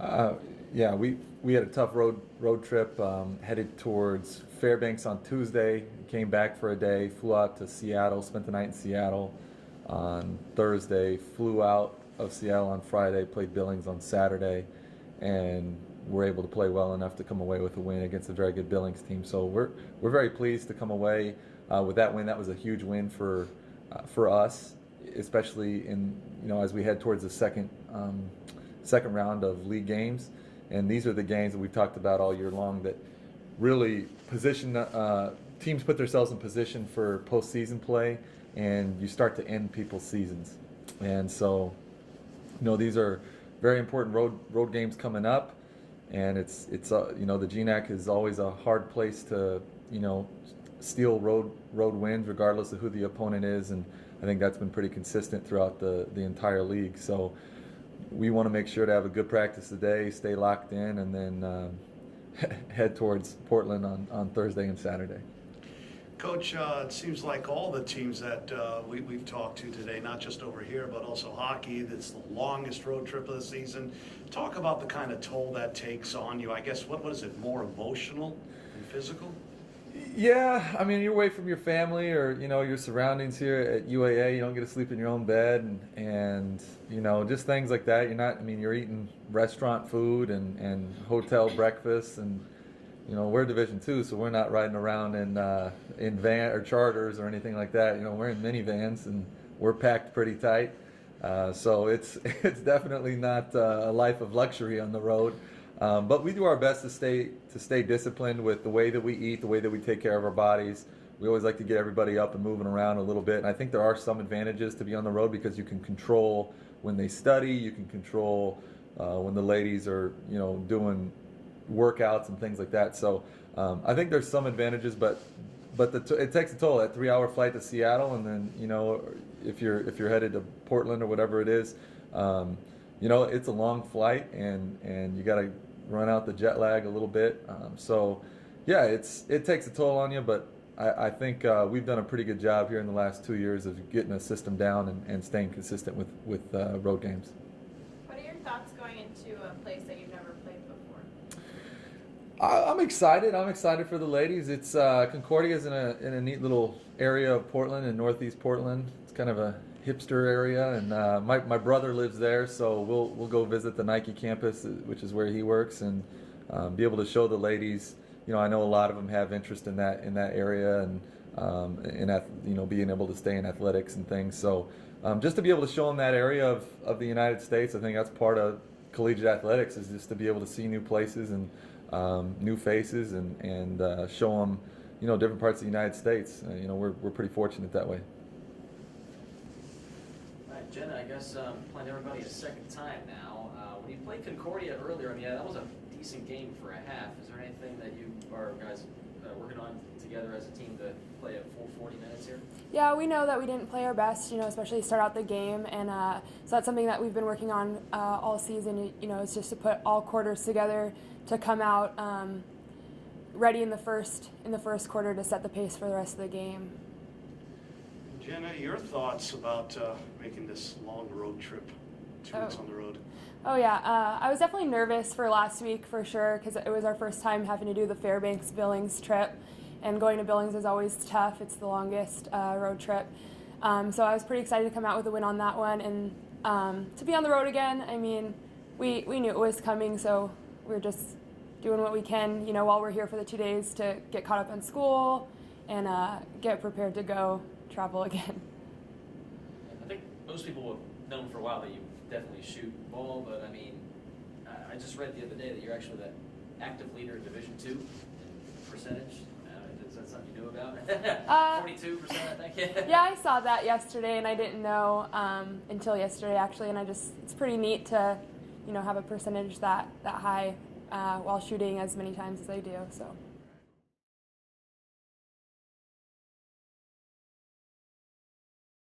Uh, yeah, we had a tough road trip, headed towards Fairbanks on Tuesday. Came back for a day, flew out to Seattle, spent the night in Seattle on Thursday, flew out of Seattle on Friday, played Billings on Saturday, and were able to play well enough to come away with a win against a very good Billings team. So we're very pleased to come away with that win. That was a huge win for us, especially in as we head towards the second round of league games. And these are the games that we've talked about all year long that really position teams put themselves in position for postseason play, and you start to end people's seasons. And so, these are very important road games coming up, and it's the GNAC is always a hard place to steal road wins regardless of who the opponent is, and I think that's been pretty consistent throughout the entire league. So we want to make sure to have a good practice today, stay locked in, and then head towards Portland on Thursday and Saturday. Coach, it seems like all the teams that we've talked to today, not just over here, but also hockey, that's the longest road trip of the season. Talk about the kind of toll that takes on you. I guess, what is it, more emotional than physical? Yeah, I mean, you're away from your family or your surroundings here at UAA. You don't get to sleep in your own bed, and just things like that. You're eating restaurant food and hotel breakfast, and we're Division II, so we're not riding around in van or charters or anything like that. We're in minivans and we're packed pretty tight. So it's definitely not a life of luxury on the road. But we do our best to stay disciplined with the way that we eat, the way that we take care of our bodies. We always like to get everybody up and moving around a little bit. And I think there are some advantages to be on the road because you can control when they study, you can control when the ladies are doing workouts and things like that. So I think there's some advantages, but it takes a toll. That 3-hour flight to Seattle, and then if you're headed to Portland or whatever it is, it's a long flight, and you got to run out the jet lag a little bit. So yeah, it takes a toll on you, but I think we've done a pretty good job here in the last 2 years of getting a system down and staying consistent with road games. What are your thoughts going into a place that you've never played before? I'm excited. I'm excited for the ladies. It's Concordia is in a neat little area of Portland, in northeast Portland. It's kind of a hipster area, and my brother lives there, so we'll go visit the Nike campus, which is where he works, and be able to show the ladies. I know a lot of them have interest in that area, and being able to stay in athletics and things. So just to be able to show them that area of the United States, I think that's part of collegiate athletics, is just to be able to see new places and new faces and show them different parts of the United States. We're pretty fortunate that way. Jenna, I guess playing everybody a second time now. When you played Concordia earlier, that was a decent game for a half. Is there anything that you guys working on together as a team to play a full 40 minutes here? Yeah, we know that we didn't play our best, especially start out the game, and so that's something that we've been working on all season. It's just to put all quarters together to come out ready in the first quarter to set the pace for the rest of the game. Jenna, your thoughts about making this long road trip, 2 weeks on the road? Oh yeah, I was definitely nervous for last week for sure, because it was our first time having to do the Fairbanks Billings trip, and going to Billings is always tough. It's the longest road trip, so I was pretty excited to come out with a win on that one, and to be on the road again. We knew it was coming, so we're just doing what we can, while we're here for the 2 days to get caught up on school and get prepared to go travel again. I think most people have known for a while that you definitely shoot ball, but I just read the other day that you're actually the active leader in Division II in percentage. Is that something you knew about? 42%, I think. Yeah, I saw that yesterday, and I didn't know until yesterday actually, and it's pretty neat to have a percentage that high while shooting as many times as I do. So.